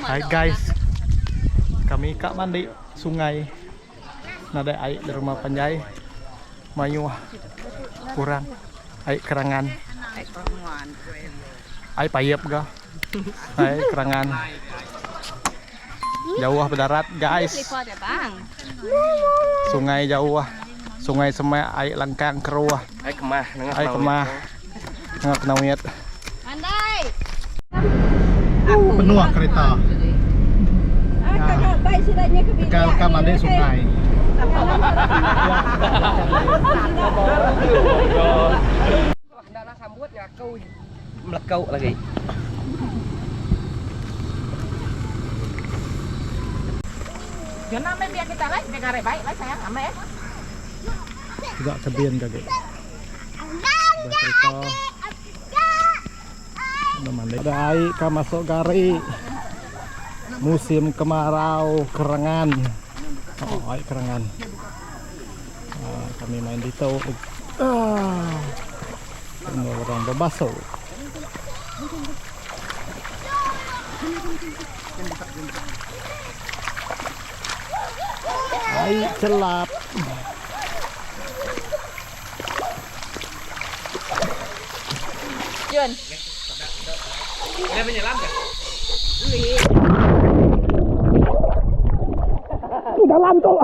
Hai guys, kami kak mandi sungai. Nada air di rumah Panjai. Mayu kurang air kerangan. Air payep ga? Air kerangan. Jauh berdarat guys. Sungai jauh. Sungai semai air langkang keruah. Air kemah. Air kemah. Ngak nawiyat. Andai. Penuh kereta. Tegal kamade sungai. Dalam sambut ngakau melekau lagi. Jangan main biar kita lah, biar kare baik lah sayang, ame. Tidak kebian kage. Kereta. Ada air ka masuk gari. Musim kemarau kerangan. Oh, air kerangan. Kami main di tau. Orang berbasuh. Air celap. Jun. Dia menyelam kan? Dalam tuh.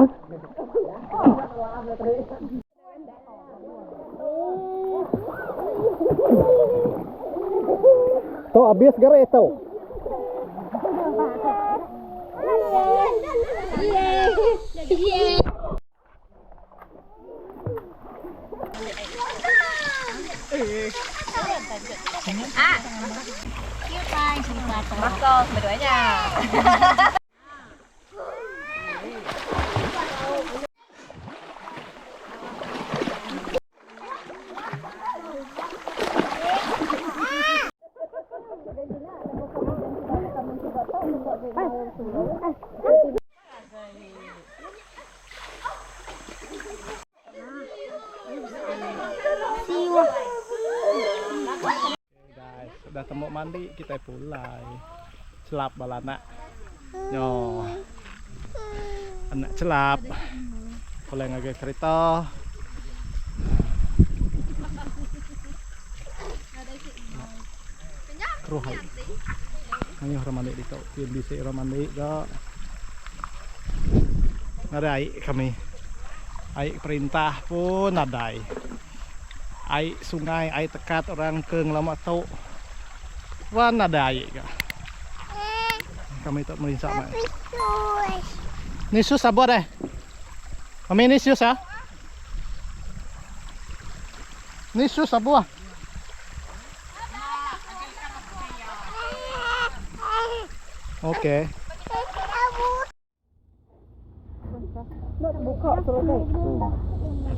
Tuh habis gare tuh. Masuk berduanya. Sudah temu mandi kita pulai celap balana yo anak celap oleh ngage kereta ruhai ayo ramandi dito pian bisa ramandi ga ada air kami air perintah pun ada air sungai air tekat orang keng lama tau wan ada air ga kami tak merinsak mah nisus abot deh kami nisus ya nisus abuah oke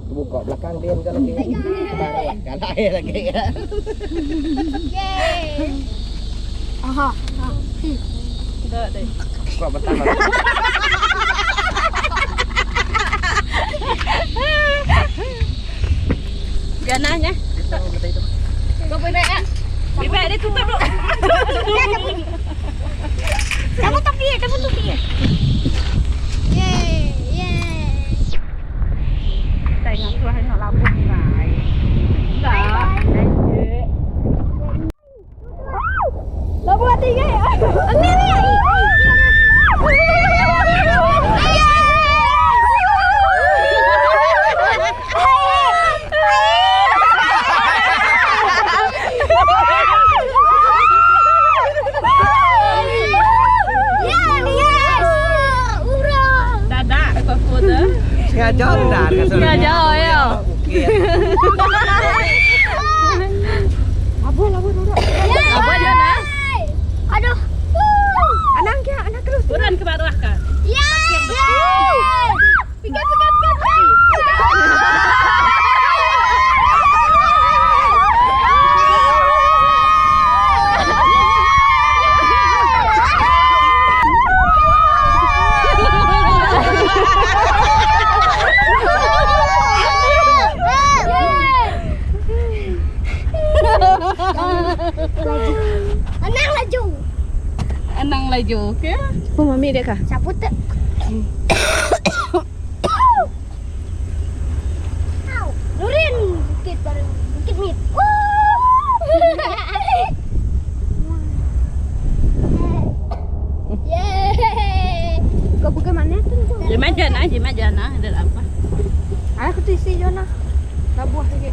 Buka belakang dia kan lagi. Bareng kalai lagi ya. Aha. Tidak deh. Buka pertama. Gananya. Kau boleh ya? Ibu dia tutup dulu. Kamu topi ya, kamu topi ya. Tengah tuh hanya labung ngai. Enggak. Labung tiga ya. Ini nih. Ngajak dah. Ngajak ya. Abu Jonas. Aduh. Anang kia. maju. Oke. Oh, mami dia kah? Siapa tu? Nurin, bukit baru, bukit mit. Yeay. Kau buka mana tu? Di maju na, ada apa? Aku tu isi Jona. Labuah lagi.